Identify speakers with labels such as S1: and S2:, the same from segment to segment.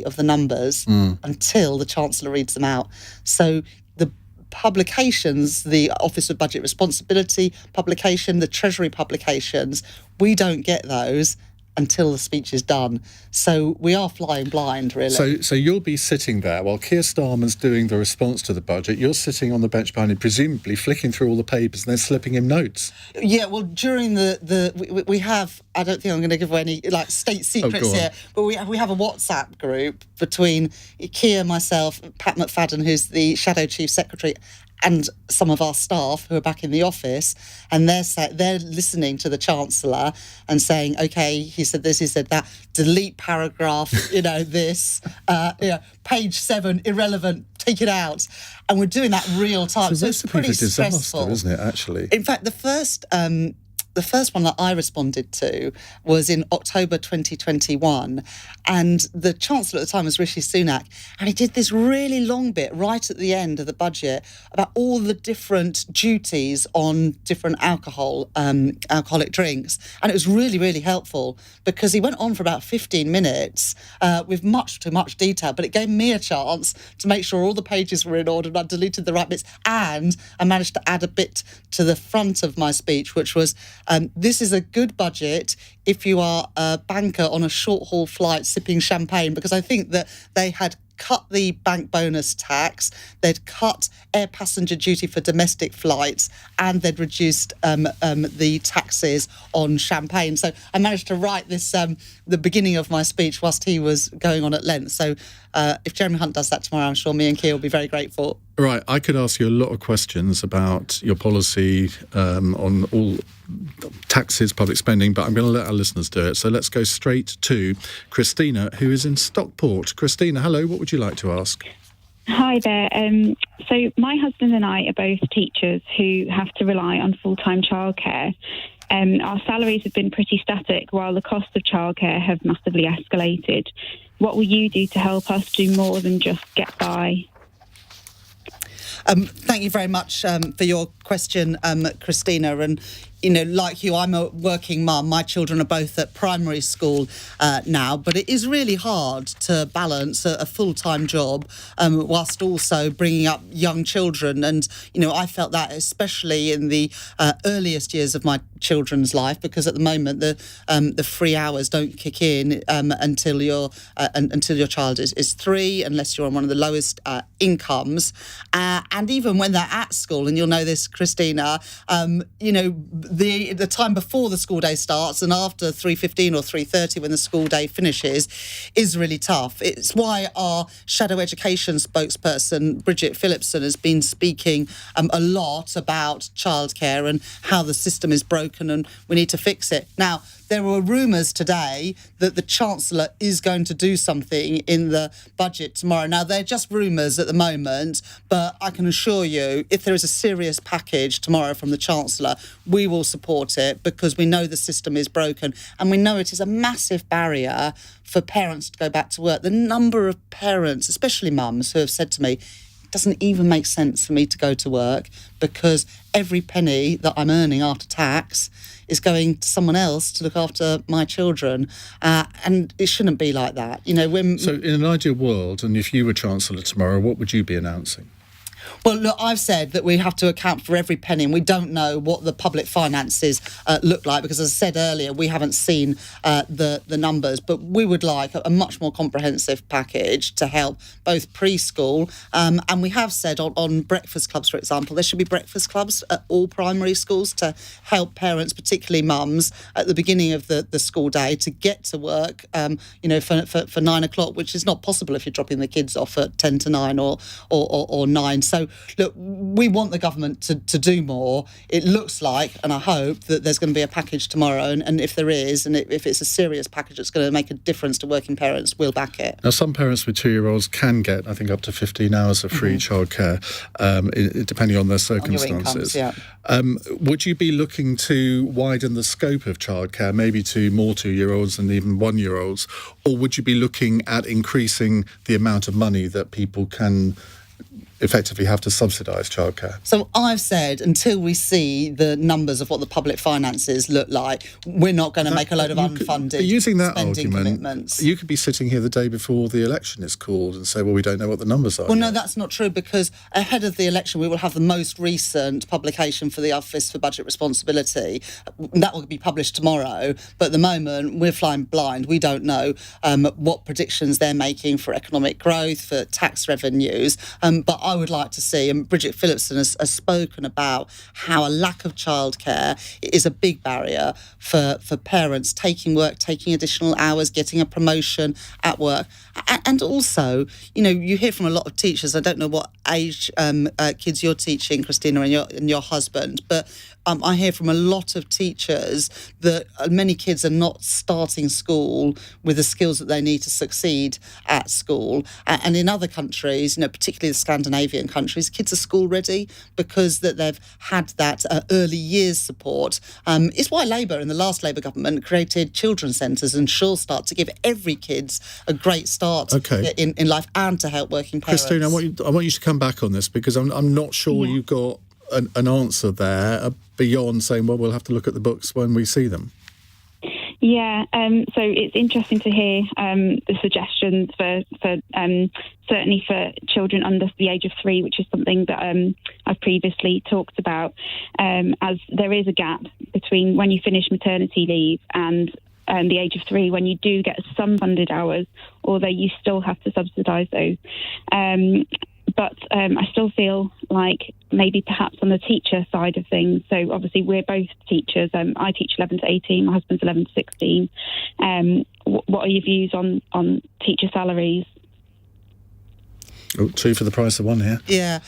S1: of the numbers until the Chancellor reads them out. So the publications, the Office of Budget Responsibility publication, the Treasury publications, we don't get those until the speech is done. So we are flying blind, really.
S2: So you'll be sitting there while Keir Starmer's doing the response to the budget. You're sitting on the bench behind him, presumably flicking through all the papers and then slipping him notes.
S1: Yeah, well, during we have, I don't think I'm going to give away any state secrets here, but we have a WhatsApp group between Keir, myself, Pat McFadden, who's the Shadow Chief Secretary, and some of our staff who are back in the office, and they're listening to the Chancellor and saying, OK, he said this, he said that, delete paragraph, this, page 7, irrelevant, take it out. And we're doing that real time. So it's pretty stressful,
S2: isn't it, actually?
S1: In fact, the first one that I responded to was in October 2021, and the Chancellor at the time was Rishi Sunak, and he did this really long bit right at the end of the budget about all the different duties on different alcoholic drinks, and it was really, really helpful because he went on for about 15 minutes with much too much detail, but it gave me a chance to make sure all the pages were in order and I deleted the right bits, and I managed to add a bit to the front of my speech, which was this is a good budget if you are a banker on a short-haul flight sipping champagne, because I think that they had cut the bank bonus tax, they'd cut air passenger duty for domestic flights, and they'd reduced the taxes on champagne. So I managed to write this, the beginning of my speech, whilst he was going on at length. So if Jeremy Hunt does that tomorrow, I'm sure me and Keir will be very grateful.
S2: Right, I could ask you a lot of questions about your policy on all taxes, public spending, but I'm going to let our listeners do it. So let's go straight to Christina, who is in Stockport. Christina, hello, what would you like to ask?
S3: Hi there. So my husband and I are both teachers who have to rely on full-time childcare. Our salaries have been pretty static while the cost of childcare have massively escalated. What will you do to help us do more than just get by?
S1: Thank you very much for your question, Christina. And, like you, I'm a working mum. My children are both at primary school now, but it is really hard to balance a full-time job whilst also bringing up young children. And, I felt that especially in the earliest years of my children's life, because at the moment the free hours don't kick in until your child is 3, unless you're on one of the lowest incomes. And even when they're at school, and you'll know this, Christina, the time before the school day starts and after 3:15 or 3:30 when the school day finishes is really tough. It's why our Shadow Education spokesperson, Bridget Phillipson, has been speaking a lot about childcare and how the system is broken and we need to fix it. Now, there were rumours today that the Chancellor is going to do something in the budget tomorrow. Now, they're just rumours at the moment, but I can assure you, if there is a serious package tomorrow from the Chancellor, we will support it because we know the system is broken and we know it is a massive barrier for parents to go back to work. The number of parents, especially mums, who have said to me, it doesn't even make sense for me to go to work because every penny that I'm earning after tax is going to someone else to look after my children. And it shouldn't be like that. So
S2: in an ideal world, and if you were Chancellor tomorrow, what would you be announcing?
S1: Well, look, I've said that we have to account for every penny, and we don't know what the public finances look like because, as I said earlier, we haven't seen the numbers. But we would like a much more comprehensive package to help both preschool, and we have said on breakfast clubs, for example, there should be breakfast clubs at all primary schools to help parents, particularly mums, at the beginning of the school day to get to work, for 9 o'clock, which is not possible if you're dropping the kids off at 10 to 9 or 9. So, look, we want the government to do more. It looks like, and I hope, that there's going to be a package tomorrow. And if there is, and if it's a serious package that's going to make a difference to working parents, we'll back it.
S2: Now, some parents with 2-year-olds can get, I think, up to 15 hours of free childcare, depending on their circumstances.
S1: On your incomes, yeah.
S2: Would you be looking to widen the scope of childcare, maybe to more 2-year-olds and even 1-year-olds? Or would you be looking at increasing the amount of money that people can effectively have to subsidise childcare?
S1: So I've said until we see the numbers of what the public finances look like, we're not going to make a load of unfunded
S2: using that
S1: spending
S2: argument,
S1: commitments.
S2: You could be sitting here the day before the election is called and say, well, we don't know what the numbers are.
S1: Well, no, that's not true, because ahead of the election, we will have the most recent publication for the Office for Budget Responsibility. That will be published tomorrow. But at the moment, we're flying blind. We don't know what predictions they're making for economic growth, for tax revenues. But I would like to see, and Bridget Phillipson has spoken about how a lack of childcare is a big barrier for parents taking work, taking additional hours, getting a promotion at work. And also, you hear from a lot of teachers, I don't know what age kids you're teaching, Christina, and your husband, but I hear from a lot of teachers that many kids are not starting school with the skills that they need to succeed at school. And in other countries, particularly the Scandinavian countries, kids are school ready because that they've had that early years support. It's why Labour, in the last Labour government, created children's centres and Sure Start to give every kid a great start in life and to help working parents.
S2: Christina, I want you to come back on this, because I'm not sure you've got an answer there beyond saying, well, we'll have to look at the books when we see them.
S3: Yeah, so it's interesting to hear the suggestions for certainly for children under the age of 3, which is something that I've previously talked about, as there is a gap between when you finish maternity leave and the age of 3, when you do get some funded hours, although you still have to subsidise those. But I still feel like maybe perhaps on the teacher side of things, so obviously we're both teachers. I teach 11 to 18, my husband's 11 to 16. What are your views on teacher salaries?
S2: Oh, 2 for the price of 1 here.
S1: Yeah.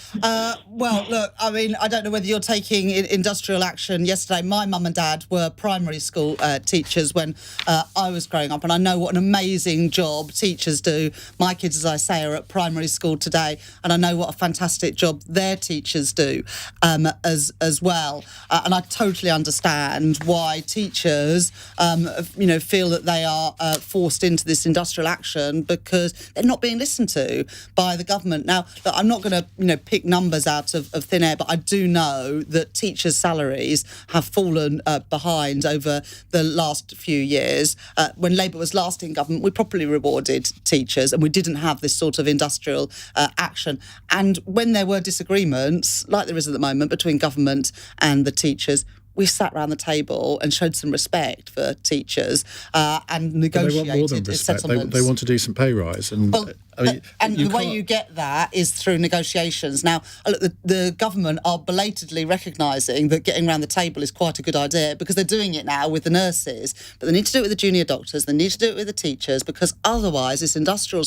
S1: Well, look, I mean, I don't know whether you're taking industrial action. Yesterday, my mum and dad were primary school teachers when I was growing up, and I know what an amazing job teachers do. My kids, as I say, are at primary school today, and I know what a fantastic job their teachers do as well. And I totally understand why teachers, feel that they are forced into this industrial action because they're not being listened to by the government. Now, look, I'm not going to pick numbers out of thin air, but I do know that teachers' salaries have fallen behind over the last few years. When Labour was last in government, we properly rewarded teachers and we didn't have this sort of industrial action. And when there were disagreements, like there is at the moment, between government and the teachers, we sat around the table and showed some respect for teachers and negotiated
S2: they want more than respect.
S1: settlements.
S2: They want a decent pay rise. And
S1: the way you get that is through negotiations. Now, look, the government are belatedly recognising that getting around the table is quite a good idea because they're doing it now with the nurses, but they need to do it with the junior doctors, they need to do it with the teachers, because otherwise this industrial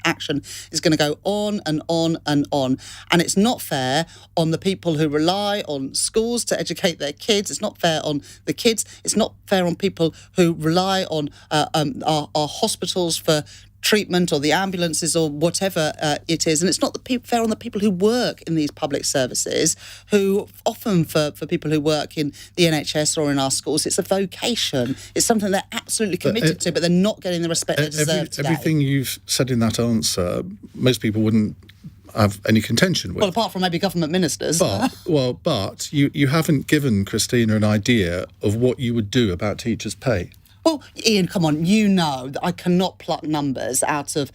S1: action is going to go on and on and on. And it's not fair on the people who rely on schools to educate their kids. It's not fair on the kids. It's not fair on people who rely on our hospitals for treatment, or the ambulances, or whatever it is. And it's not fair on the people who work in these public services, who often for people who work in the NHS or in our schools, it's a vocation. It's something they're absolutely committed to, but they're not getting the respect they deserve today.
S2: Everything you've said in that answer, most people wouldn't have any contention with.
S1: Well, apart from maybe government ministers.
S2: But you haven't given Christina an idea of what you would do about teachers' pay.
S1: Well, Iain, come on, you know that I cannot pluck numbers out of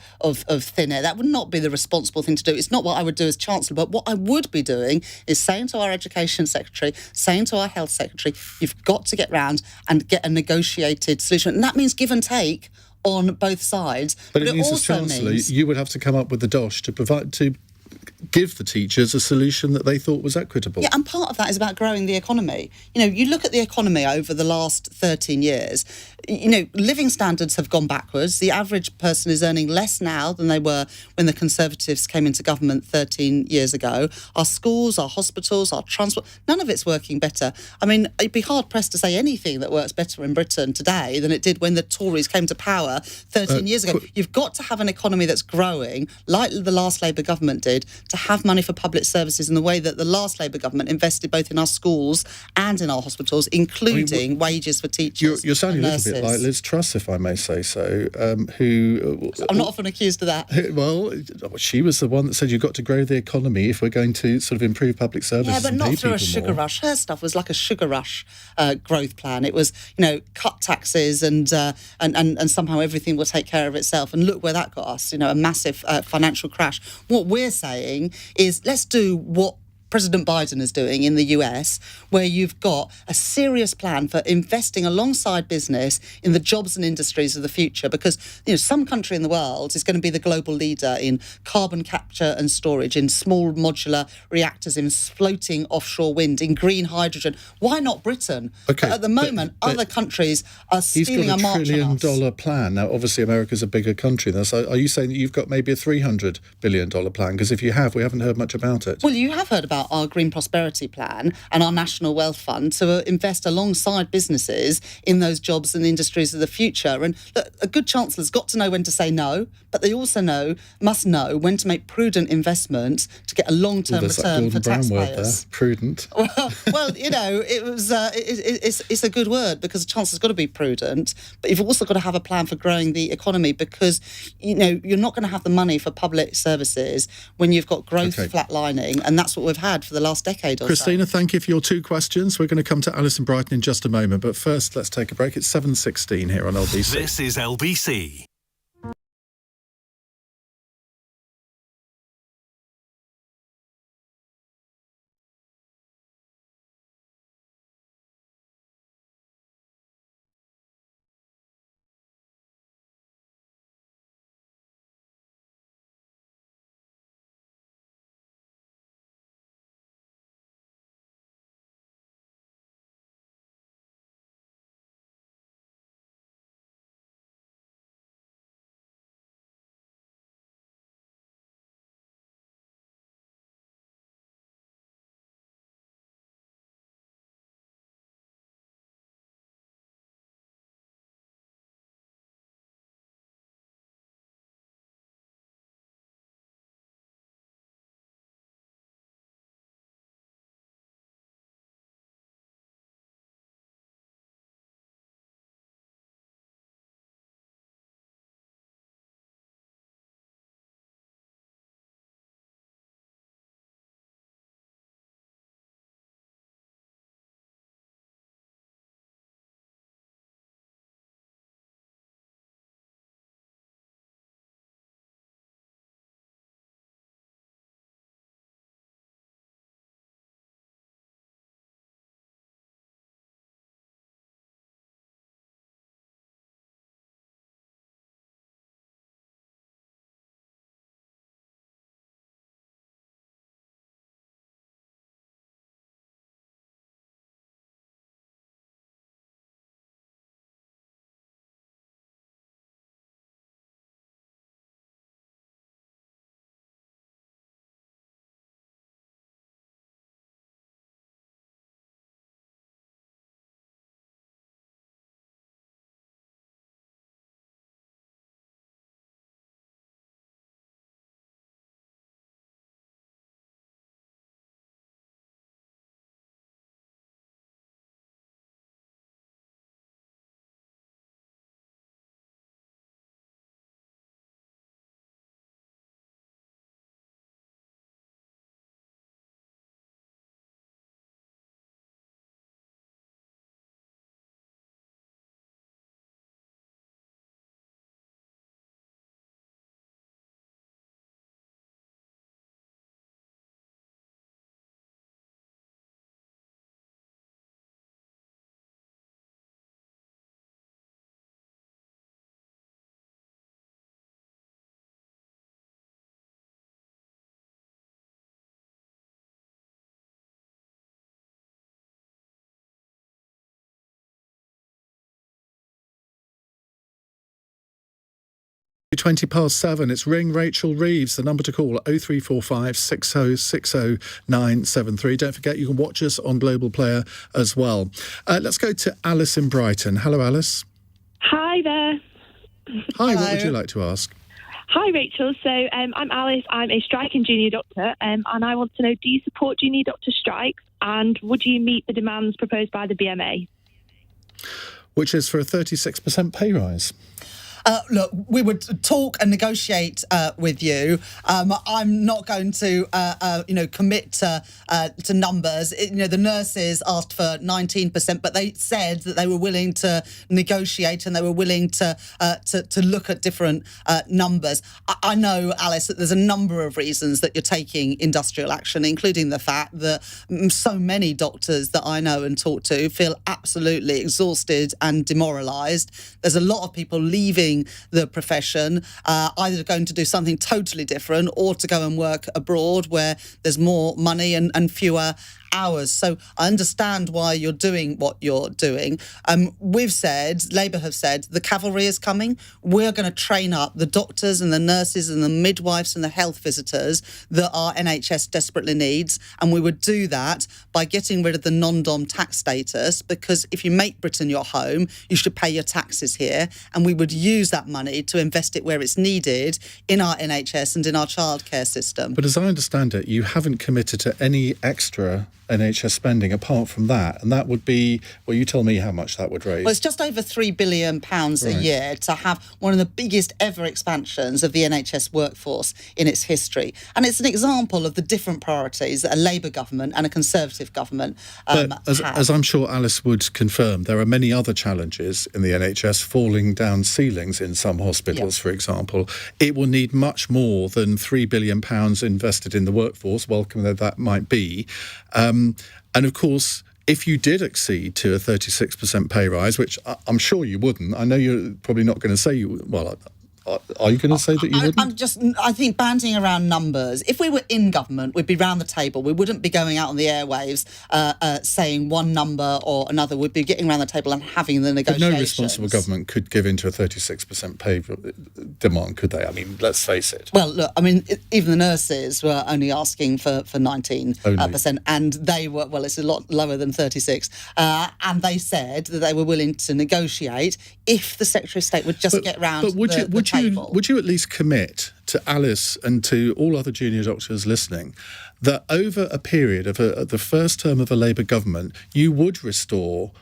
S1: thin air. That would not be the responsible thing to do. It's not what I would do as Chancellor, but what I would be doing is saying to our Education Secretary, saying to our Health Secretary, you've got to get round and get a negotiated solution. And that means give and take on both sides.
S2: But it means, as Chancellor, you would have to come up with the dosh to give the teachers a solution that they thought was equitable.
S1: Yeah, and part of that is about growing the economy. You look at the economy over the last 13 years, living standards have gone backwards. The average person is earning less now than they were when the Conservatives came into government 13 years ago. Our schools, our hospitals, our transport, none of it's working better. I mean, you'd be hard-pressed to say anything that works better in Britain today than it did when the Tories came to power 13 years ago. You've got to have an economy that's growing, like the last Labour government did, to have money for public services in the way that the last Labour government invested both in our schools and in our hospitals, including wages for teachers.
S2: You're sounding a little bit bit like Liz Truss, if I may say so, who...
S1: I'm not often accused of that.
S2: Well, she was the one that said you've got to grow the economy if we're going to sort of improve public services.
S1: Yeah, but
S2: and
S1: not
S2: pay
S1: through a
S2: people
S1: sugar
S2: more.
S1: rush. Her stuff was like a sugar rush growth plan. It was, cut taxes and somehow everything will take care of itself. And look where that got us, a massive financial crash. What we're saying is let's do what President Biden is doing in the US, where you've got a serious plan for investing alongside business in the jobs and industries of the future, because some country in the world is going to be the global leader in carbon capture and storage, in small modular reactors, in floating offshore wind, in green hydrogen. Why not Britain?
S2: Okay,
S1: but at the moment, other countries are stealing a march on us.
S2: He's got $1 trillion plan. Now, obviously, America's a bigger country than us. Are you saying that you've got maybe a $300 billion plan? Because if you have, we haven't heard much about it.
S1: Well, you have heard about our Green Prosperity Plan and our National Wealth Fund to invest alongside businesses in those jobs and industries of the future. And look, a good Chancellor's got to know when to say no, but they also must know when to make prudent investments to get a long-term return for taxpayers.
S2: Word there. Prudent.
S1: Well, it was. It's a good word, because a Chancellor's got to be prudent, but you've also got to have a plan for growing the economy, because you're not going to have the money for public services when you've got growth flatlining, and that's what we've had for the last decade or
S2: Christina,
S1: so.
S2: thank you for your two questions. We're going to come to Alice in Brighton in just a moment, but first let's take a break. It's 7:16 here on LBC.
S4: This is LBC.
S2: £7:20. It's Ring Rachel Reeves. The number to call, 0345 6060 973. Don't forget, you can watch us on Global Player as well. Let's go to Alice in Brighton. Hello, Alice.
S5: Hi there.
S2: Hi,
S1: Hello.
S2: what would you like to ask?
S5: Hi, Rachel. So I'm Alice. I'm a striking junior doctor, and I want to know, do you support junior doctor strikes, and would you meet the demands proposed by the BMA?
S2: which is for a 36% pay rise.
S1: Look, we would talk and negotiate with you. I'm not going to, commit to numbers. The nurses asked for 19%, but they said that they were willing to negotiate and they were willing to look at different numbers. I know, Alice, that there's a number of reasons that you're taking industrial action, including the fact that so many doctors that I know and talk to feel absolutely exhausted and demoralised. There's a lot of people leaving the profession, either going to do something totally different or to go and work abroad where there's more money and fewer hours. So I understand why you're doing what you're doing. We've said, Labour have said, the cavalry is coming. We're going to train up the doctors and the nurses and the midwives and the health visitors that our NHS desperately needs. And we would do that by getting rid of the non-dom tax status, because if you make Britain your home, you should pay your taxes here. And we would use that money to invest it where it's needed in our NHS and in our childcare system.
S2: But as I understand it, you haven't committed to any extra NHS spending apart from that, and that would be, well, you tell me how much that would raise.
S1: Well, it's just over £3 billion a year to have one of the biggest ever expansions of the NHS workforce in its history. And it's an example of the different priorities that a Labour government and a Conservative government
S2: but as I'm sure Alice would confirm, there are many other challenges in the NHS, falling down ceilings in some hospitals, for example. It will need much more than £3 billion invested in the workforce, welcome though that might be. And of course, if you did accede to a 36% pay rise, which I'm sure you wouldn't, I know you're probably not going to say you, well, are you going to say that you wouldn't?
S1: I think banding around numbers. If we were in government, we'd be round the table. We wouldn't be going out on the airwaves saying one number or another. We'd be getting around the table and having the negotiations.
S2: But no responsible government could give in to a 36% pay demand, could they? I mean, let's face it.
S1: Well, look, I mean, even the nurses were only asking for 19%, and they were, well, it's a lot lower than 36, and they said that they were willing to negotiate if the Secretary of State would just get round the table.
S2: Would you at least commit to Alice and to all other junior doctors listening that over a period of the first term of a Labour government, you would restore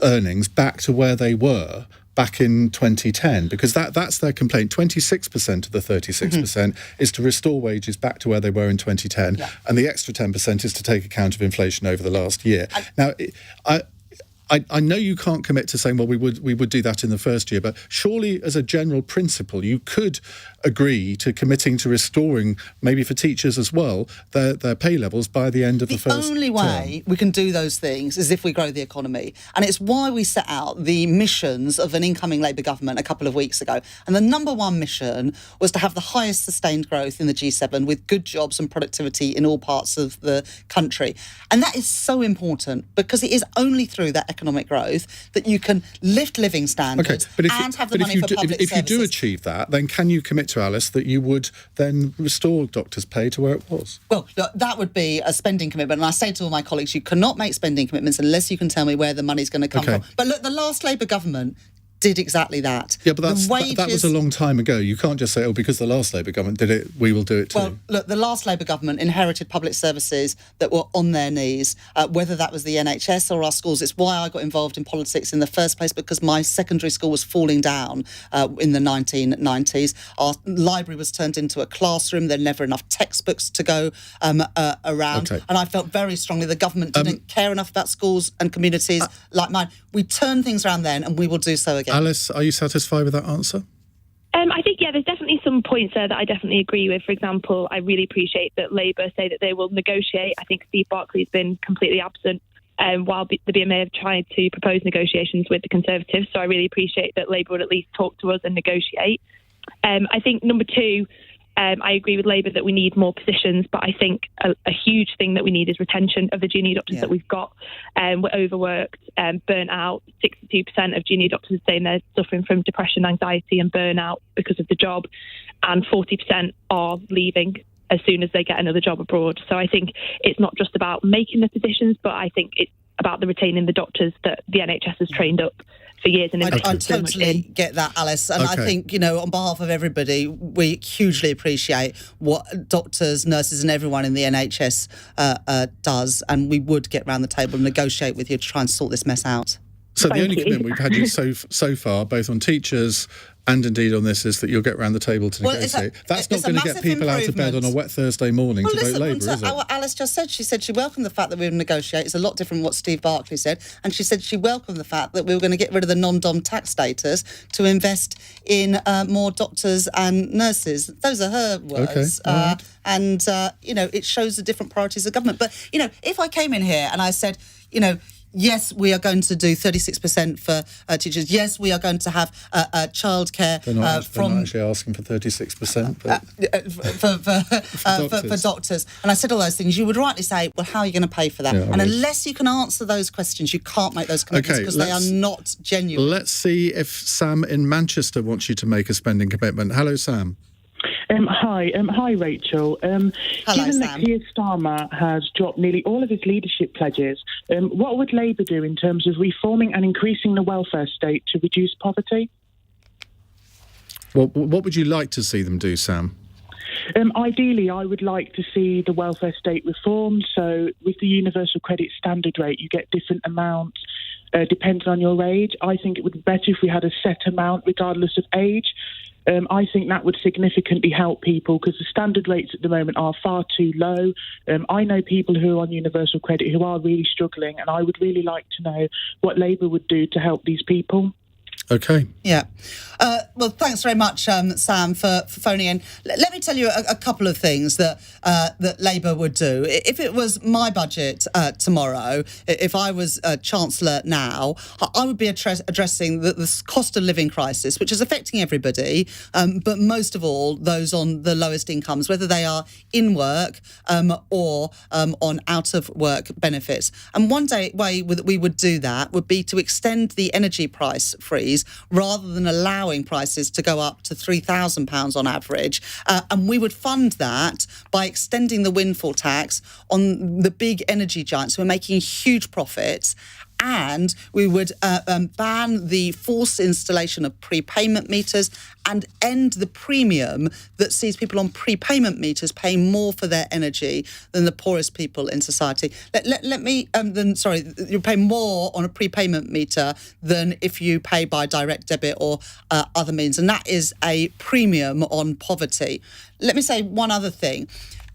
S2: earnings back to where they were back in 2010? Because that's their complaint. 26% of the 36% is to restore wages back to where they were in 2010, and the extra 10% is to take account of inflation over the last year. Now, I know you can't commit to saying, well, we would do that in the first year, but surely as a general principle, you could agree to committing to restoring, maybe for teachers as well, their pay levels by the end of the first
S1: The only way we can do those things is if we grow the economy. And it's why we set out the missions of an incoming Labour government a couple of weeks ago. And the number one mission was to have the highest sustained growth in the G7 with good jobs and productivity in all parts of the country. And that is so important because it is only through that economic growth that you can lift living standards and have the money for public services.
S2: If you do achieve that, then can you commit to Alice that you would then restore doctors' pay to where it was?
S1: Well, that would be a spending commitment. And I say to all my colleagues, you cannot make spending commitments unless you can tell me where the money's going to come from. But look, the last Labour government did exactly that.
S2: Yeah, but that was a long time ago. You can't just say, oh, because the last Labour government did it, we will do it too.
S1: Well, look, the last Labour government inherited public services that were on their knees, whether that was the NHS or our schools. It's why I got involved in politics in the first place, because my secondary school was falling down in the 1990s. Our library was turned into a classroom. There were never enough textbooks to go around. And I felt very strongly the government didn't care enough about schools and communities like mine. We turned things around then, and we will do so again.
S2: Alice, are you satisfied with that answer?
S5: I think, there's definitely some points there that I definitely agree with. For example, I really appreciate that Labour say that they will negotiate. I think Steve Barclay's been completely absent while the BMA have tried to propose negotiations with the Conservatives. So I really appreciate that Labour would at least talk to us and negotiate. I think number two, I agree with Labour that we need more positions, but I think a huge thing that we need is retention of the junior doctors that we've got. We're overworked, burnt out. 62% of junior doctors are saying they're suffering from depression, anxiety and burnout because of the job, and 40% are leaving as soon as they get another job abroad. So I think it's not just about making the positions, but I think it's about the retaining the doctors that the NHS has trained up for years. And
S1: I totally get that, Alice. And I think, on behalf of everybody, we hugely appreciate what doctors, nurses and everyone in the NHS does. And we would get round the table and negotiate with you to try and sort this mess out.
S2: So the
S4: Thank
S2: only
S4: you.
S2: commitment we've had you so far, both on teachers and indeed on this, is that you'll get round the table to negotiate. That's not going to get people out of bed on a wet Thursday morning to vote Labour, is it?
S1: What Alice just said, she said she welcomed the fact that we would negotiate. It's a lot different from what Steve Barclay said. And she said she welcomed the fact that we were going to get rid of the non-dom tax status to invest in more doctors and nurses. Those are her words.
S2: Okay. Right.
S1: And, it shows the different priorities of government. But, if I came in here and I said, yes, we are going to do 36% for teachers. Yes, we are going to have childcare
S2: They're not actually asking for 36%, but
S1: for doctors. And I said all those things. You would rightly say, well, how are you going to pay for that?
S2: Yeah,
S1: and unless you can answer those questions, you can't make those commitments because they are not genuine.
S2: Let's see if Sam in Manchester wants you to make a spending commitment. Hello, Sam.
S6: Hi, Rachel.
S1: Hello,
S6: given
S1: Sam.
S6: that Keir Starmer has dropped nearly all of his leadership pledges, what would Labour do in terms of reforming and increasing the welfare state to reduce poverty?
S2: Well, what would you like to see them do, Sam?
S6: Ideally, I would like to see the welfare state reformed. So with the universal credit standard rate, you get different amounts depending on your age. I think it would be better if we had a set amount regardless of age. I think that would significantly help people because the standard rates at the moment are far too low. I know people who are on universal credit who are really struggling, and I would really like to know what Labour would do to help these people.
S2: Okay.
S1: Yeah. Well, thanks very much, Sam, for phoning in. Let me tell you a couple of things that Labour would do. If it was my budget tomorrow, if I was Chancellor now, I would be addressing the cost of living crisis, which is affecting everybody, but most of all those on the lowest incomes, whether they are in work or on out-of-work benefits. And one way that we would do that would be to extend the energy price freeze rather than allowing prices to go up to £3,000 on average. And we would fund that by extending the windfall tax on the big energy giants who are making huge profits. And we would ban the forced installation of prepayment meters and end the premium that sees people on prepayment meters paying more for their energy than the poorest people in society. You pay more on a prepayment meter than if you pay by direct debit or other means. And that is a premium on poverty. Let me say one other thing.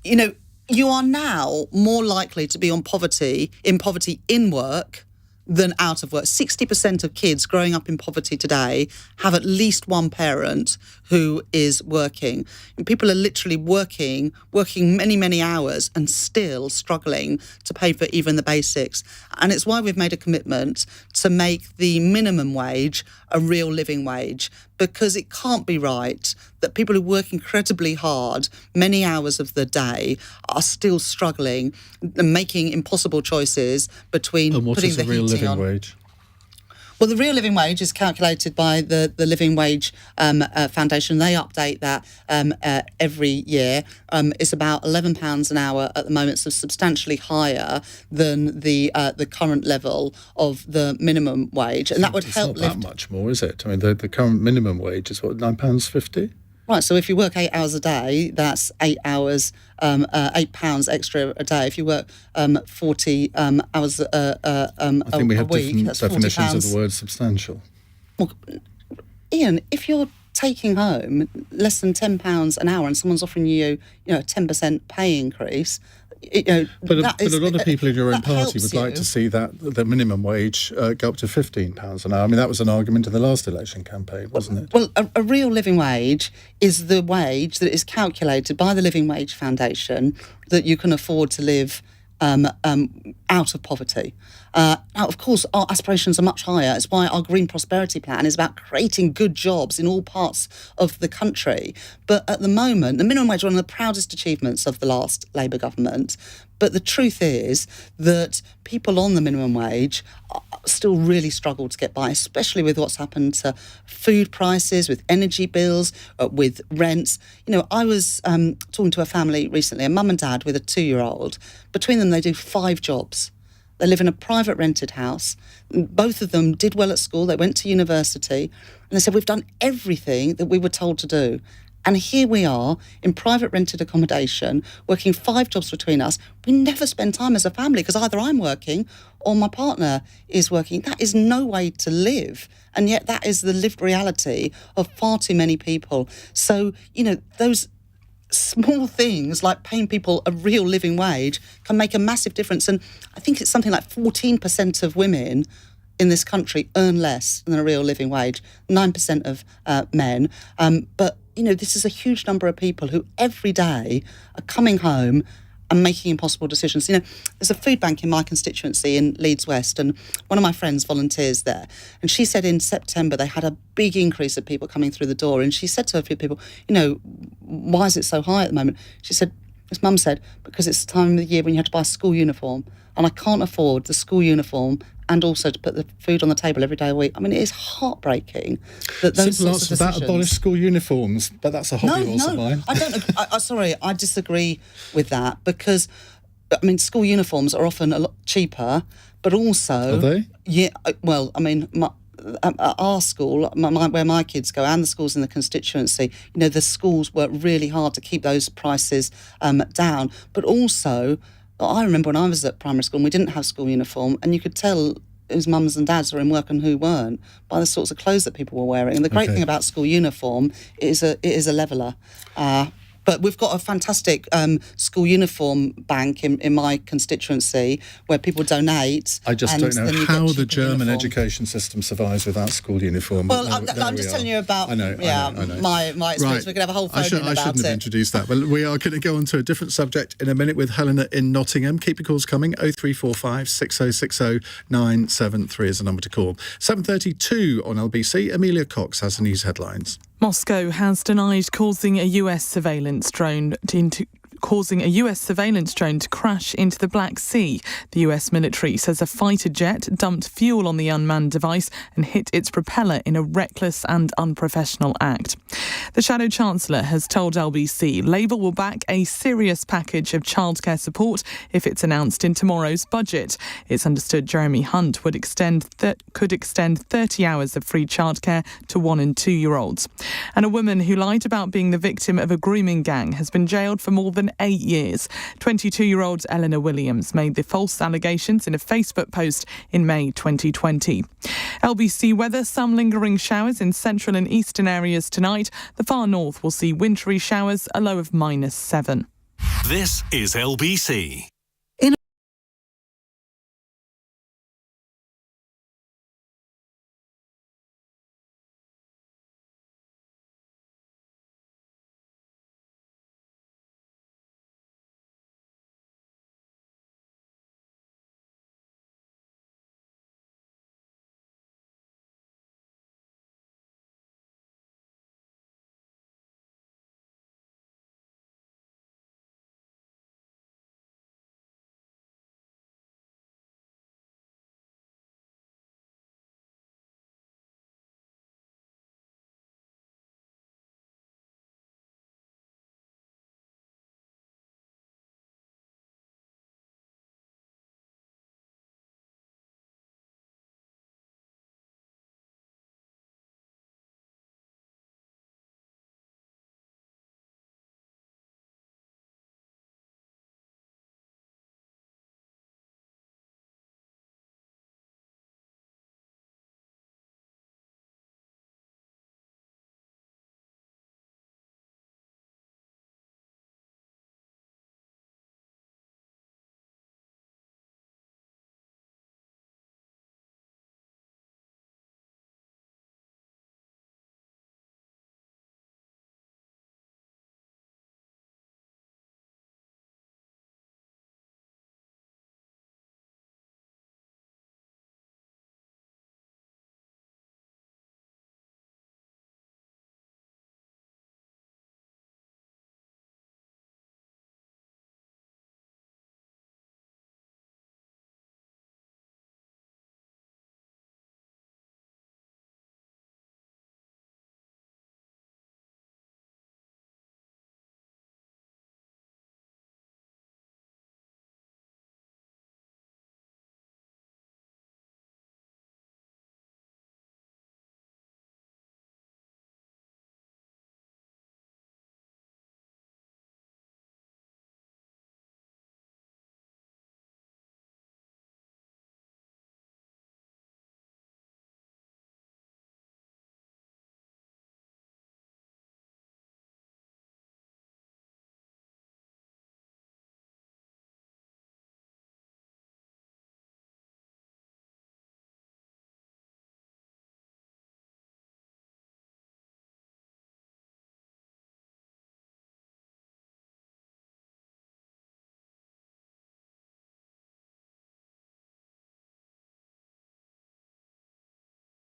S1: You are now more likely to be in poverty in work than out of work. 60% of kids growing up in poverty today have at least one parent who is working. And people are literally working many, many hours and still struggling to pay for even the basics. And it's why we've made a commitment to make the minimum wage a real living wage, because it can't be right that people who work incredibly hard many hours of the day are still struggling and making impossible choices between
S2: and what
S1: putting
S2: is
S1: the
S2: a real
S1: heating
S2: living
S1: on.
S2: wage?
S1: Well, the real living wage is calculated by the Living Wage Foundation. They update that every year. It's about £11 an hour at the moment, so substantially higher than the current level of the minimum wage, and that would help
S2: It's not that much more, is it? I mean, the current minimum wage is what, £9.50?
S1: Right, so if you work 8 hours a day, that's 8 hours, £8 extra a day. If you work 40 hours
S2: I think we have
S1: week,
S2: different
S1: that's
S2: definitions
S1: £40.
S2: of the word substantial.
S1: Well, Iain, if you're taking home less than £10 an hour and someone's offering you, a 10% pay increase,
S2: But a lot of people in your own party would like
S1: you.
S2: to see that the minimum wage go up to £15 an hour. I mean, that was an argument in the last election campaign, wasn't it?
S1: Well, a real living wage is the wage that is calculated by the Living Wage Foundation that you can afford to live out of poverty. Now, of course, our aspirations are much higher. It's why our Green Prosperity Plan is about creating good jobs in all parts of the country. But at the moment, the minimum wage is one of the proudest achievements of the last Labour government. But the truth is that people on the minimum wage still really struggle to get by, especially with what's happened to food prices, with energy bills, with rents. I was talking to a family recently, a mum and dad with a 2-year-old. Between them, they do 5 jobs. They live in a private rented house. Both of them did well at school. They went to university. And they said, we've done everything that we were told to do. And here we are in private rented accommodation, working 5 jobs between us. We never spend time as a family because either I'm working or my partner is working. That is no way to live. And yet that is the lived reality of far too many people. So, those small things like paying people a real living wage can make a massive difference. And I think it's something like 14% of women in this country earn less than a real living wage, 9% of men. But, this is a huge number of people who every day are coming home and making impossible decisions. There's a food bank in my constituency in Leeds West, and one of my friends volunteers there. And she said in September they had a big increase of people coming through the door. And she said to a few people, why is it so high at the moment? She said, as Mum said, because it's the time of the year when you have to buy a school uniform. And I can't afford the school uniform and also to put the food on the table every day a week. I mean, it is heartbreaking that those
S2: Simple
S1: sorts of
S2: answer
S1: decisions...
S2: that abolish school uniforms, but that's a hobby horse of mine.
S1: I don't. Sorry, I disagree with that because, school uniforms are often a lot cheaper, but also...
S2: Are they?
S1: Yeah, well, our school, where my kids go, and the schools in the constituency, the schools work really hard to keep those prices down. But also, I remember when I was at primary school and we didn't have school uniform, and you could tell whose mums and dads were in work and who weren't by the sorts of clothes that people were wearing. And the great thing about school uniform is it is a leveller. But we've got a fantastic school uniform bank in my constituency where people donate.
S2: I just don't know how the German education system survives without school uniform.
S1: Well, I'm just telling you about
S2: I know.
S1: my experience.
S2: Right.
S1: We could have a whole phone
S2: I shouldn't have introduced that. But we are going to go on to a different subject in a minute with Helena in Nottingham. Keep your calls coming. 0345 6060 973 is the number to call. 7:32 on LBC. Amelia Cox has the news headlines.
S4: Moscow has denied causing a US surveillance drone to crash into the Black Sea. The US military says a fighter jet dumped fuel on the unmanned device and hit its propeller in a reckless and unprofessional act. The Shadow Chancellor has told LBC Labour will back a serious package of childcare support if it's announced in tomorrow's budget. It's understood Jeremy Hunt could extend 30 hours of free childcare to 1- and 2-year-olds. And a woman who lied about being the victim of a grooming gang has been jailed for more than 8 years. 22-year-old Eleanor Williams made the false allegations in a Facebook post in May 2020. LBC weather, some lingering showers in central and eastern areas tonight. The far north will see wintry showers, a low of -7.
S7: This is LBC.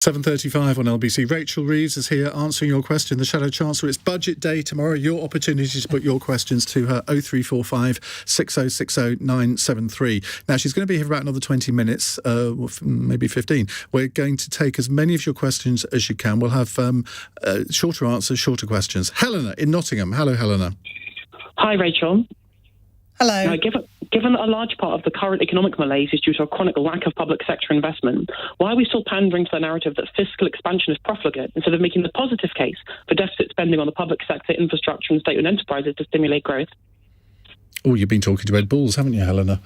S2: 7:35 on LBC. Rachel Reeves is here answering your question. The Shadow Chancellor, it's budget day tomorrow. Your opportunity to put your questions to her, 0345 6060 973. Now, she's going to be here for about another 20 minutes, maybe 15. We're going to take as many of your questions as you can. We'll have shorter answers, shorter questions. Helena in Nottingham. Hello, Helena.
S8: Hi, Rachel.
S1: Hello.
S8: Now, given that a large part of the current economic malaise is due to a chronic lack of public sector investment, why are we still pandering to the narrative that fiscal expansion is profligate instead of making the positive case for deficit spending on the public sector, infrastructure and state-owned enterprises to stimulate growth?
S2: Oh, you've been talking to Ed Balls, haven't you, Helena?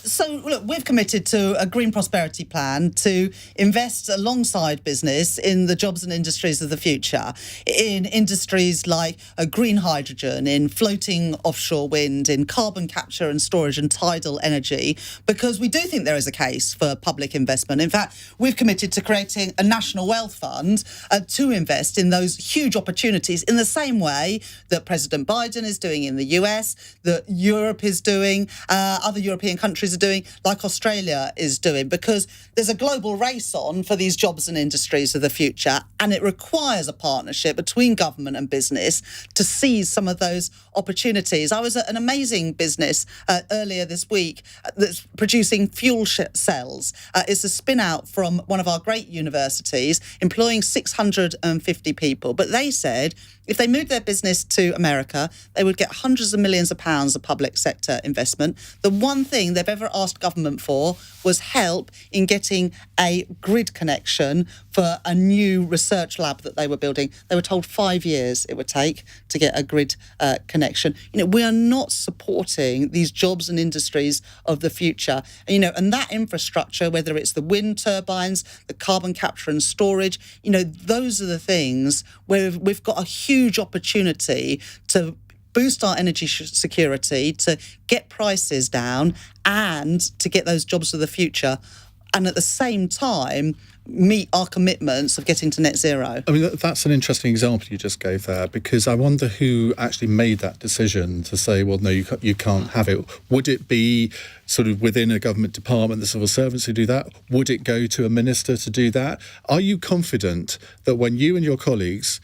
S1: So, look, we've committed to a green prosperity plan to invest alongside business in the jobs and industries of the future, in industries like green hydrogen, in floating offshore wind, in carbon capture and storage and tidal energy, because we do think there is a case for public investment. In fact, we've committed to creating a national wealth fund to invest in those huge opportunities in the same way that President Biden is doing in the US, that Europe is doing, other European countries are doing, like Australia is doing, because there's a global race on for these jobs and industries of the future, and it requires a partnership between government and business to seize some of those opportunities. I was at an amazing business earlier this week that's producing fuel cells. It's a spin-out from one of our great universities, employing 650 people. But they said if they moved their business to America, they would get hundreds of millions of pounds of public sector investment. The one thing they've ever asked government for was help in getting a grid connection for a new research lab that they were building. They were told 5 years it would take to get a grid connection. We are not supporting these jobs and industries of the future. And that infrastructure, whether it's the wind turbines, the carbon capture and storage, those are the things where we've got a huge opportunity to boost our energy security, to get prices down and to get those jobs of the future, and at the same time meet our commitments of getting to net zero.
S2: I mean, that's an interesting example you just gave there, because I wonder who actually made that decision to say, well, no, you can't have it. Would it be sort of within a government department, the civil servants who do that? Would it go to a minister to do that? Are you confident that when you and your colleagues,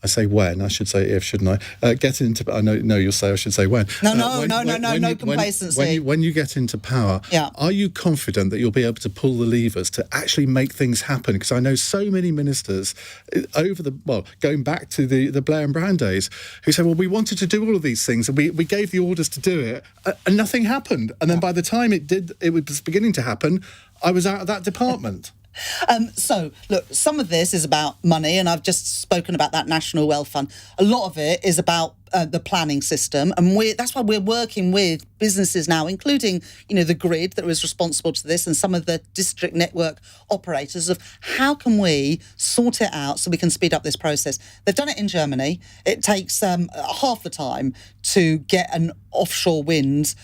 S2: I say when, I should say if, shouldn't I? Get into, I know you'll say I should say when.
S1: No complacency.
S2: When you get into power, are you confident that you'll be able to pull the levers to actually make things happen? Because I know so many ministers going back to the Blair and Brown days, who said, well, we wanted to do all of these things and we gave the orders to do it and nothing happened. And then by the time it was beginning to happen, I was out of that department.
S1: So, look, some of this is about money, and I've just spoken about that National Wealth Fund. A lot of it is about the planning system, and that's why we're working with businesses now, including, the grid that was responsible to this and some of the district network operators, of how can we sort it out so we can speed up this process. They've done it in Germany. It takes half the time to get an offshore wind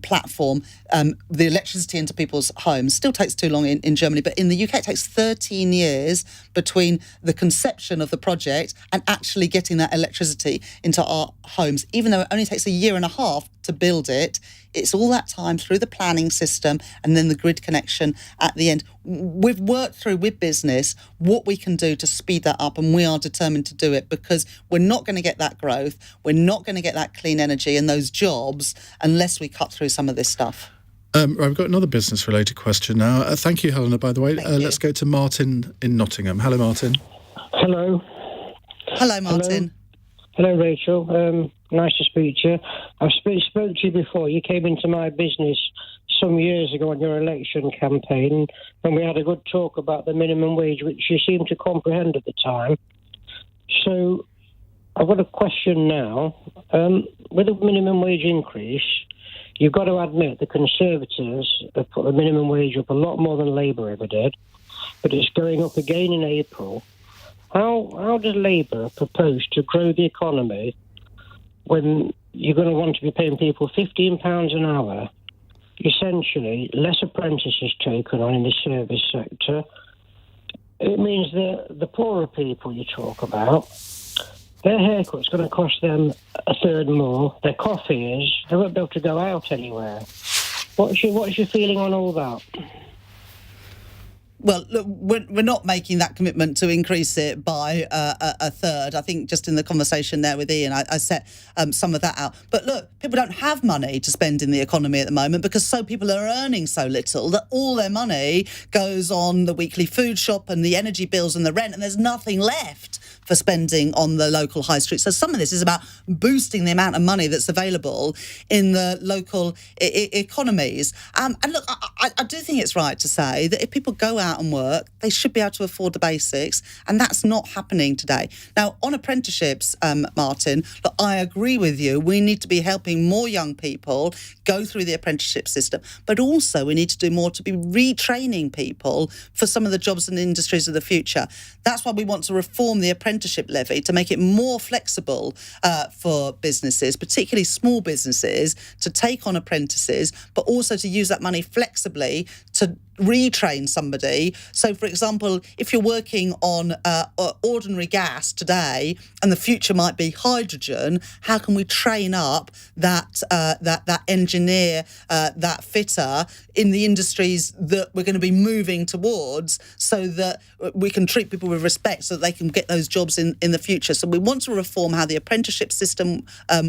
S1: platform, the electricity into people's homes. Still takes too long in Germany, but in the UK it takes 13 years between the conception of the project and actually getting that electricity into our homes. Even though it only takes a year and a half to build it, it's all that time through the planning system and then the grid connection at the end. We've worked through with business what we can do to speed that up, and we are determined to do it, because we're not going to get that growth, we're not going to get that clean energy and those jobs unless we cut through some of this stuff.
S2: I've got another business-related question now. Thank you, Helena, by the way. Let's go to Martin in Nottingham. Hello, Martin.
S9: Hello.
S1: Hello, Martin.
S9: Hello, Rachel. Nice to speak to you. I've spoke to you before. You came into my business some years ago on your election campaign, and we had a good talk about the minimum wage, which you seemed to comprehend at the time. So I've got a question now. With a minimum wage increase, you've got to admit the Conservatives have put the minimum wage up a lot more than Labour ever did, but it's going up again in April. How does Labour propose to grow the economy when you're going to want to be paying people £15 an hour, essentially less apprentices taken on in the service sector? It means that the poorer people you talk about, their haircut's going to cost them a third more. Their coffee is. They won't be able to go out anywhere. What's your feeling on all that?
S1: Well, look, we're not making that commitment to increase it by a third. I think just in the conversation there with Iain, I set some of that out. But look, people don't have money to spend in the economy at the moment because people are earning so little that all their money goes on the weekly food shop and the energy bills and the rent, and there's nothing left for spending on the local high street. So some of this is about boosting the amount of money that's available in the local economies. And look, I do think it's right to say that if people go out and work, they should be able to afford the basics, and that's not happening today. Now, on apprenticeships, Martin, look, I agree with you. We need to be helping more young people go through the apprenticeship system, but also we need to do more to be retraining people for some of the jobs and industries of the future. That's why we want to reform the apprenticeship levy to make it more flexible for businesses, particularly small businesses, to take on apprentices, but also to use that money flexibly to retrain somebody. So, for example, if you're working on ordinary gas today and the future might be hydrogen, how can we train up that engineer, that fitter in the industries that we're going to be moving towards, so that we can treat people with respect so that they can get those jobs in the future. So we want to reform how the apprenticeship system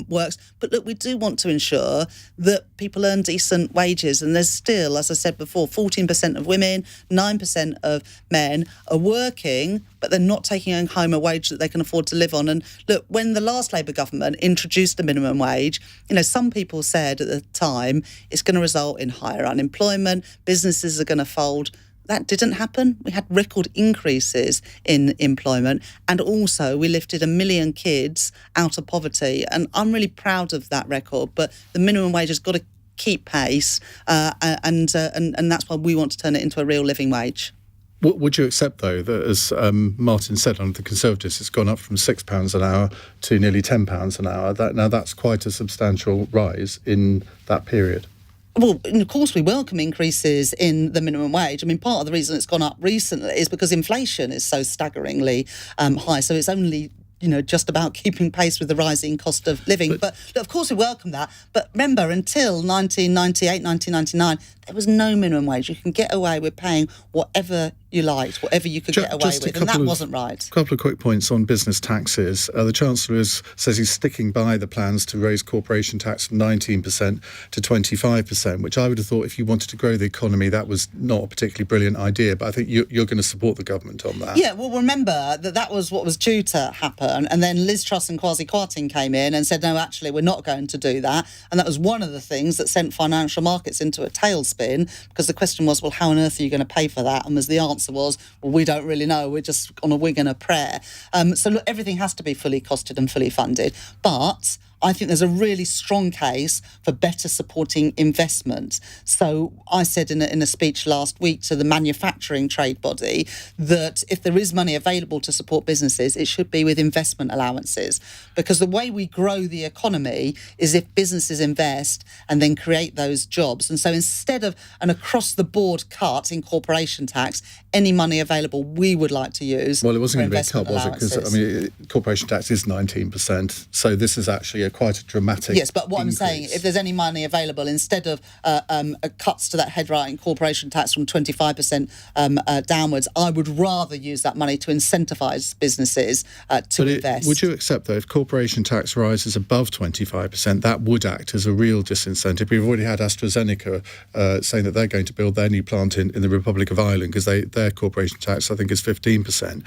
S1: works. But look, we do want to ensure that people earn decent wages. And there's still, as I said before, 14% of women, 9% of men are working, but they're not taking home a wage that they can afford to live on. And look, when the last Labour government introduced the minimum wage, some people said at the time it's going to result in higher unemployment, businesses are going to fold. That didn't happen. We had record increases in employment, and also we lifted 1 million kids out of poverty. And I'm really proud of that record, but the minimum wage has got to keep pace, and that's why we want to turn it into a real living wage.
S2: Would you accept, though, that, as Martin said, under the Conservatives, it's gone up from £6 an hour to nearly £10 an hour? That's quite a substantial rise in that period.
S1: Well, of course, we welcome increases in the minimum wage. I mean, part of the reason it's gone up recently is because inflation is so staggeringly high. So it's only just about keeping pace with the rising cost of living. But of course, we welcome that. But remember, until 1998, 1999, there was no minimum wage. You can get away with paying whatever you liked, whatever you could get away with, and that wasn't right.
S2: A couple of quick points on business taxes. The Chancellor says he's sticking by the plans to raise corporation tax from 19% to 25%, which I would have thought, if you wanted to grow the economy, that was not a particularly brilliant idea. But I think you're going to support the government on that.
S1: Yeah, well, remember that was what was due to happen. And then Liz Truss and Kwasi Kwarteng came in and said, no, actually, we're not going to do that. And that was one of the things that sent financial markets into a tailspin, because the question was, well, how on earth are you going to pay for that? And the answer was, well, we don't really know. We're just on a wing and a prayer. So look, everything has to be fully costed and fully funded. But I think there's a really strong case for better supporting investment. So I said in a speech last week to the manufacturing trade body that if there is money available to support businesses, it should be with investment allowances. Because the way we grow the economy is if businesses invest and then create those jobs. And so instead of an across-the-board cut in corporation tax, any money available we would like to use.
S2: Well, it wasn't going to be a cut,
S1: was
S2: it? Because, corporation tax is 19%. So this is actually quite a dramatic
S1: Yes, but what
S2: increase.
S1: I'm saying, if there's any money available, instead of cuts to that headline corporation tax from 25% downwards, I would rather use that money to incentivise businesses to invest.
S2: Would you accept, though, if corporation tax rises above 25%, that would act as a real disincentive? We've already had AstraZeneca saying that they're going to build their new plant in the Republic of Ireland because their corporation tax, I think, is 15%.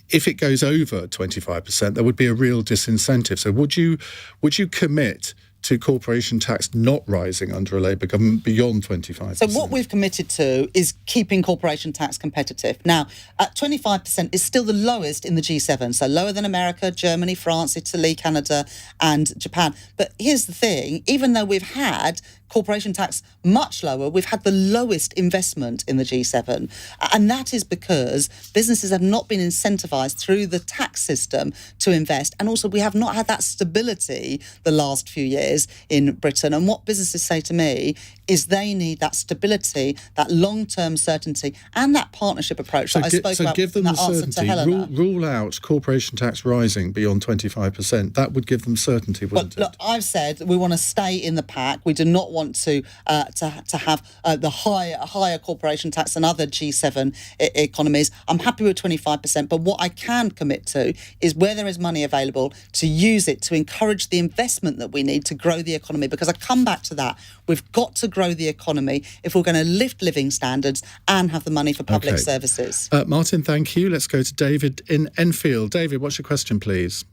S2: If it goes over 25%, there would be a real disincentive. So would you commit to corporation tax not rising under a Labour government beyond 25%?
S1: So what we've committed to is keeping corporation tax competitive. Now, at 25% is still the lowest in the G7, so lower than America, Germany, France, Italy, Canada and Japan. But here's the thing, even though we've had corporation tax much lower, we've had the lowest investment in the G7. And that is because businesses have not been incentivised through the tax system to invest. And also we have not had that stability the last few years. businesses in Britain. And what businesses say to me is they need that stability, that long-term certainty, and that partnership approach that I spoke about
S2: give them
S1: in
S2: the
S1: that answer to
S2: certainty.
S1: Helena.
S2: Rule out corporation tax rising beyond 25%. That would give them certainty, wouldn't it?
S1: Look, I've said we want to stay in the pack. We do not want to have the higher corporation tax than other G7 economies. I'm happy with 25%, but what I can commit to is where there is money available to use it to encourage the investment that we need to grow the economy. Because I come back to that. We've got to grow the economy if we're going to lift living standards and have the money for public services.
S2: Martin, thank you. Let's go to David in Enfield. David, what's your question, please?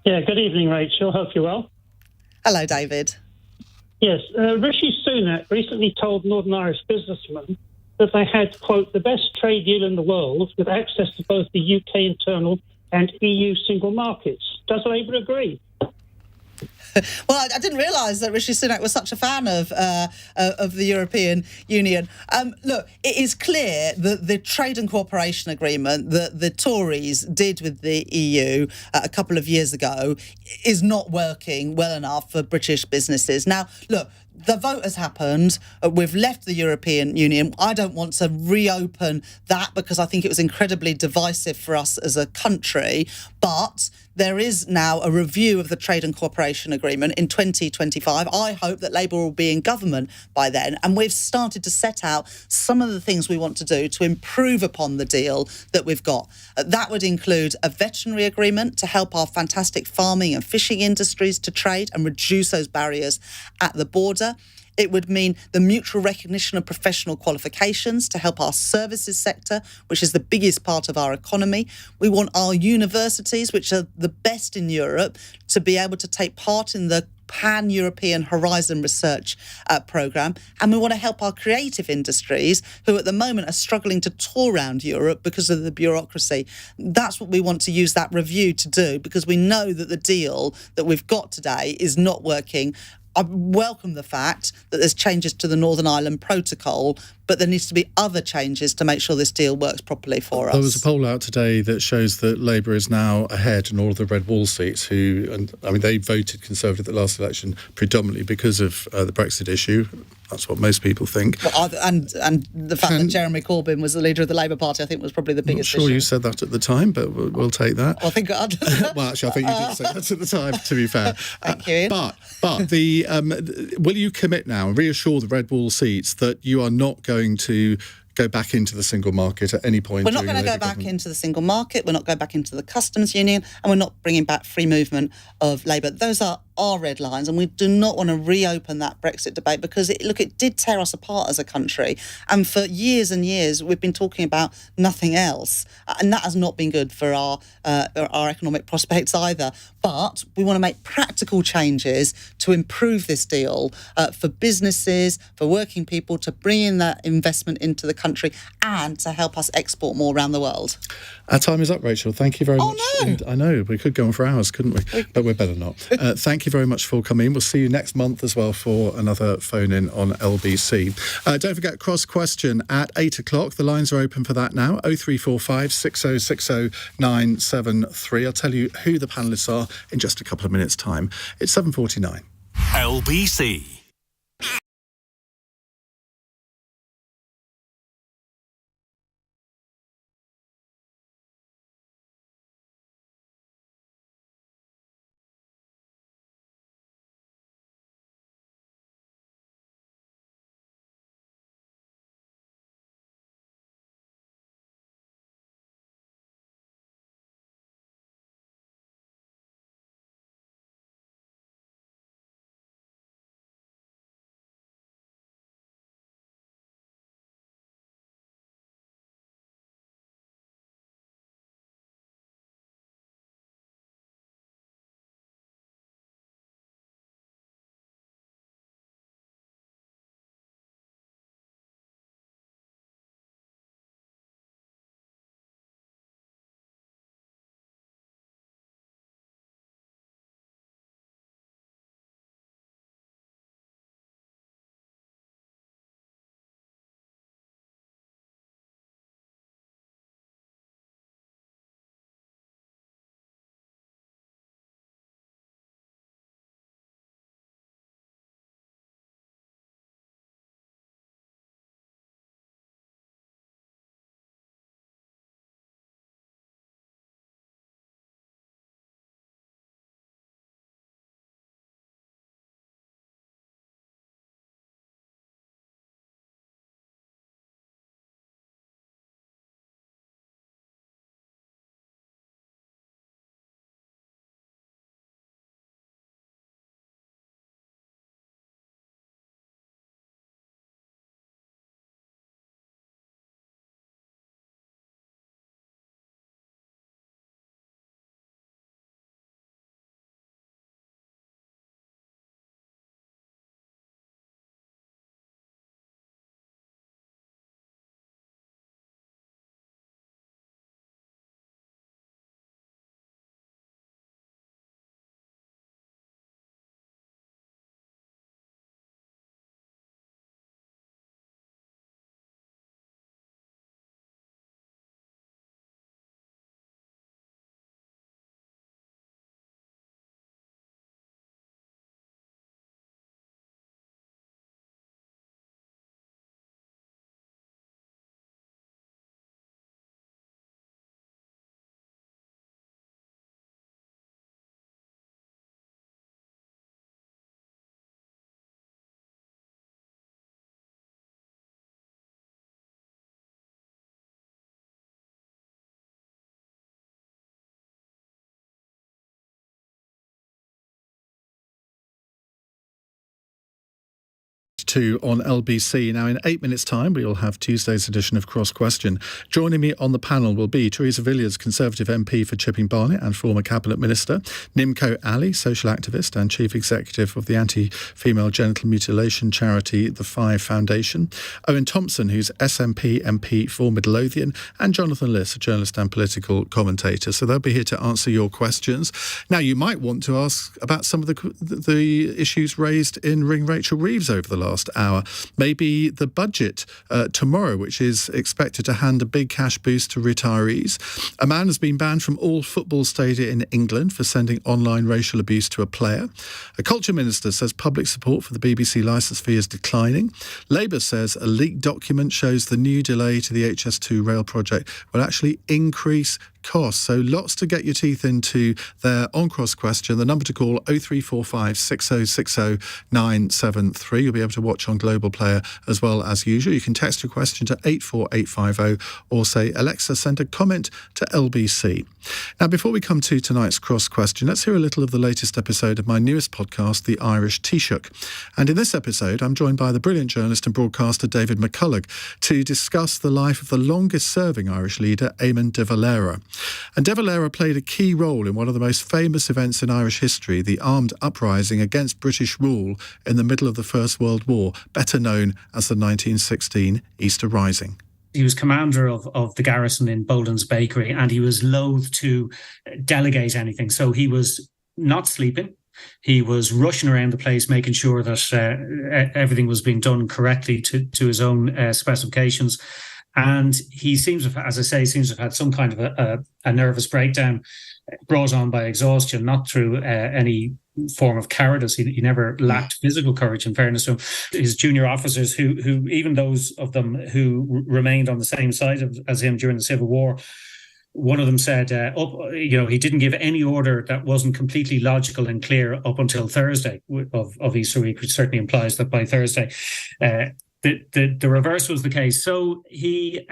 S10: Yeah, good evening, Rachel. Hope you're well.
S1: Hello, David.
S10: Yes, Rishi Sunak recently told Northern Irish businessmen that they had, quote, the best trade deal in the world with access to both the UK internal and EU single markets. Does Labour agree?
S1: Well, I didn't realise that Rishi Sunak was such a fan of the European Union. Look, it is clear that the trade and cooperation agreement that the Tories did with the EU a couple of years ago is not working well enough for British businesses. Now, look, the vote has happened. We've left the European Union. I don't want to reopen that because I think it was incredibly divisive for us as a country. But there is now a review of the Trade and Cooperation Agreement in 2025. I hope that Labour will be in government by then. And we've started to set out some of the things we want to do to improve upon the deal that we've got. That would include a veterinary agreement to help our fantastic farming and fishing industries to trade and reduce those barriers at the border. It would mean the mutual recognition of professional qualifications to help our services sector, which is the biggest part of our economy. We want our universities, which are the best in Europe, to be able to take part in the Pan-European Horizon Research programme. And we want to help our creative industries, who at the moment are struggling to tour around Europe because of the bureaucracy. That's what we want to use that review to do, because we know that the deal that we've got today is not working. I welcome the fact that there's changes to the Northern Ireland Protocol, but there needs to be other changes to make sure this deal works properly for us.
S2: There was a poll out today that shows that Labour is now ahead in all of the red wall seats. They voted Conservative at the last election predominantly because of the Brexit issue. That's what most people think.
S1: Well, and the fact that Jeremy Corbyn was the leader of the Labour Party, I think, was probably the biggest issue.
S2: I'm not sure you said that at the time, but we'll take that.
S1: Well, I think I'd...
S2: Well, actually, I think you did say that at the time, to be fair.
S1: Thank you, Ian.
S2: But will you commit now and reassure the red wall seats that you are not going to go back into the single market at any point?
S1: We're not going to go back into the single market. We're not going back into the customs union, and we're not bringing back free movement of labour. Those are our red lines, and we do not want to reopen that Brexit debate because it did tear us apart as a country, and for years and years we've been talking about nothing else, and that has not been good for our economic prospects either. But we want to make practical changes to improve this deal for businesses, for working people, to bring in that investment into the country and to help us export more around the world.
S2: Our time is up, Rachel. Thank you very much.
S1: No.
S2: And I know, we could go on for hours, couldn't we? But we're better not. Thank you very much for coming. We'll see you next month as well for another phone-in on LBC. Don't forget, cross question at 8 o'clock. The lines are open for that now. 0345 6060 973. I'll tell you who the panellists are in just a couple of minutes' time. It's 7:49.
S7: LBC.
S2: 2 on LBC. Now, in 8 minutes' time, we will have Tuesday's edition of Cross Question. Joining me on the panel will be Theresa Villiers, Conservative MP for Chipping Barnet and former Cabinet Minister, Nimco Ali, social activist and Chief Executive of the anti-female genital mutilation charity The Five Foundation, Owen Thompson, who's SNP MP for Midlothian, and Jonathan Liss, a journalist and political commentator. So they'll be here to answer your questions. Now, you might want to ask about some of the issues raised in Ring Rachel Reeves over the last hour. Maybe the budget tomorrow, which is expected to hand a big cash boost to retirees. A man has been banned from all football stadia in England for sending online racial abuse to a player. A culture minister says public support for the BBC licence fee is declining. Labour says a leaked document shows the new delay to the HS2 rail project will actually increase costs. So lots to get your teeth into there on Cross Question. The number to call 0345 6060 973. You'll be able to watch on Global Player as well as usual. You can text your question to 84850 or say, Alexa, send a comment to LBC. Now, before we come to tonight's Cross Question, let's hear a little of the latest episode of my newest podcast, The Irish Taoiseach. And in this episode, I'm joined by the brilliant journalist and broadcaster David McCulloch to discuss the life of the longest-serving Irish leader, Eamon de Valera. And de Valera played a key role in one of the most famous events in Irish history, the armed uprising against British rule in the middle of the First World War, better known as the 1916 Easter Rising.
S11: He was commander of the garrison in Boldon's Bakery, and he was loath to delegate anything. So he was not sleeping. He was rushing around the place, making sure that everything was being done correctly to his own specifications. And he seems to have, as I say, had some kind of a nervous breakdown brought on by exhaustion, not through any form of cowardice. He never lacked physical courage, in fairness to him. His junior officers, who even those of them who remained on the same side as him during the Civil War, one of them said, he didn't give any order that wasn't completely logical and clear up until Thursday of Easter week, which certainly implies that by Thursday, the reverse was the case. So he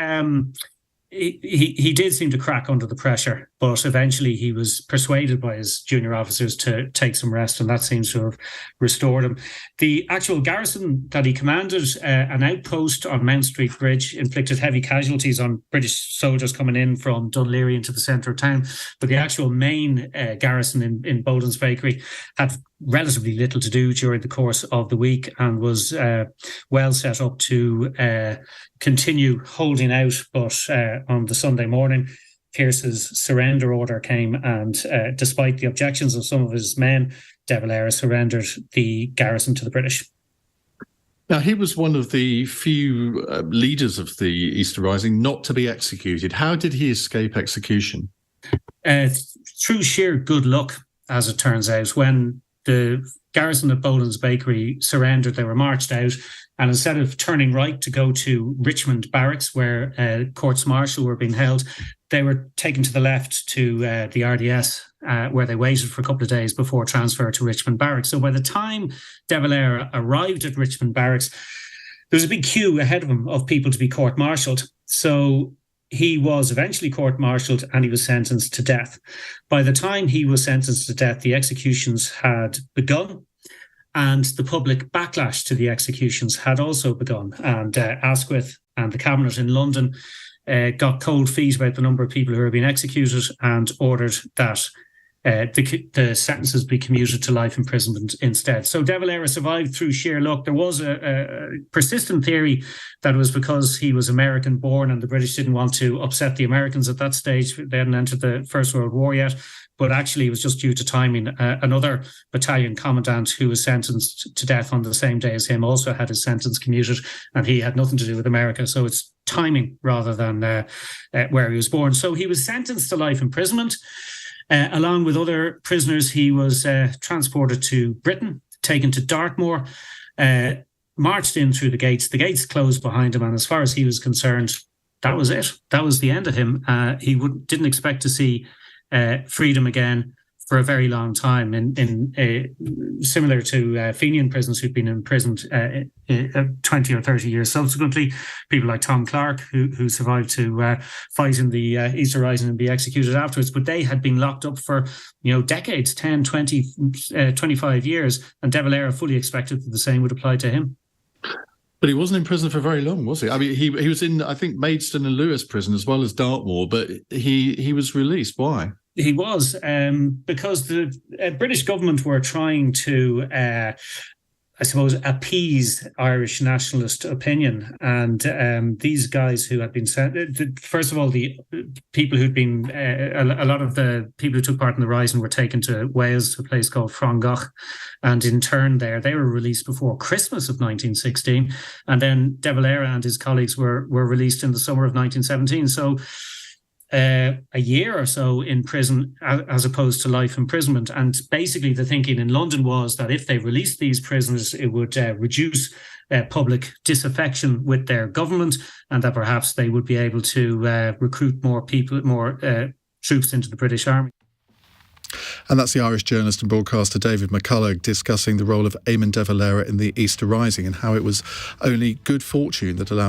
S11: did seem to crack under the pressure, but eventually he was persuaded by his junior officers to take some rest, and that seems to have restored him. The actual garrison that he commanded, an outpost on Mount Street Bridge, inflicted heavy casualties on British soldiers coming in from Dunleary into the centre of town. But the actual main garrison in Boldon's Bakery had relatively little to do during the course of the week and was well set up to continue holding out. But on the Sunday morning, Pearse's surrender order came, and despite the objections of some of his men, de Valera surrendered the garrison to the British.
S2: Now, he was one of the few leaders of the Easter Rising not to be executed. How did he escape execution?
S11: Through sheer good luck, as it turns out. When the garrison at Boldon's Bakery surrendered, they were marched out, and instead of turning right to go to Richmond Barracks, where courts martial were being held, they were taken to the left to the RDS, where they waited for a couple of days before transfer to Richmond Barracks. So by the time de Valera arrived at Richmond Barracks, there was a big queue ahead of him of people to be court-martialed. So he was eventually court-martialed and he was sentenced to death. By the time he was sentenced to death, the executions had begun, and the public backlash to the executions had also begun. And Asquith and the Cabinet in London got cold feet about the number of people who were being executed and ordered that the sentences be commuted to life imprisonment instead. So de Valera survived through sheer luck. There was a persistent theory that it was because he was American born and the British didn't want to upset the Americans at that stage. They hadn't entered the First World War yet. But actually, it was just due to timing. Another battalion commandant who was sentenced to death on the same day as him also had his sentence commuted, and he had nothing to do with America. So it's timing rather than where he was born. So he was sentenced to life imprisonment. Along with other prisoners, he was transported to Britain, taken to Dartmoor, marched in through the gates. The gates closed behind him, and as far as he was concerned, that was it. That was the end of him. He didn't expect to see freedom again for a very long time, similar to Fenian prisoners who'd been imprisoned 20 or 30 years subsequently. People like Tom Clark, who survived to fight in the Easter Rising and be executed afterwards, but they had been locked up for decades, 10, 20, 25 years, and de Valera fully expected that the same would apply to him.
S2: But he wasn't in prison for very long, was he? I mean, he was in, I think, Maidstone and Lewis prison as well as Dartmoor, but he was released. Why?
S11: He was, because the British government were trying to, I suppose, appease Irish nationalist opinion. And these guys who had been sent, first of all, the people who'd been, a lot of the people who took part in the rising were taken to Wales, to a place called Frongach. And in turn there, they were released before Christmas of 1916. And then De Valera and his colleagues were released in the summer of 1917. So a year or so in prison as opposed to life imprisonment. And basically the thinking in London was that if they released these prisoners, it would reduce public disaffection with their government, and that perhaps they would be able to recruit more troops into the British Army.
S2: And that's the Irish journalist and broadcaster David McCullough discussing the role of Eamon de Valera in the Easter Rising and how it was only good fortune that allowed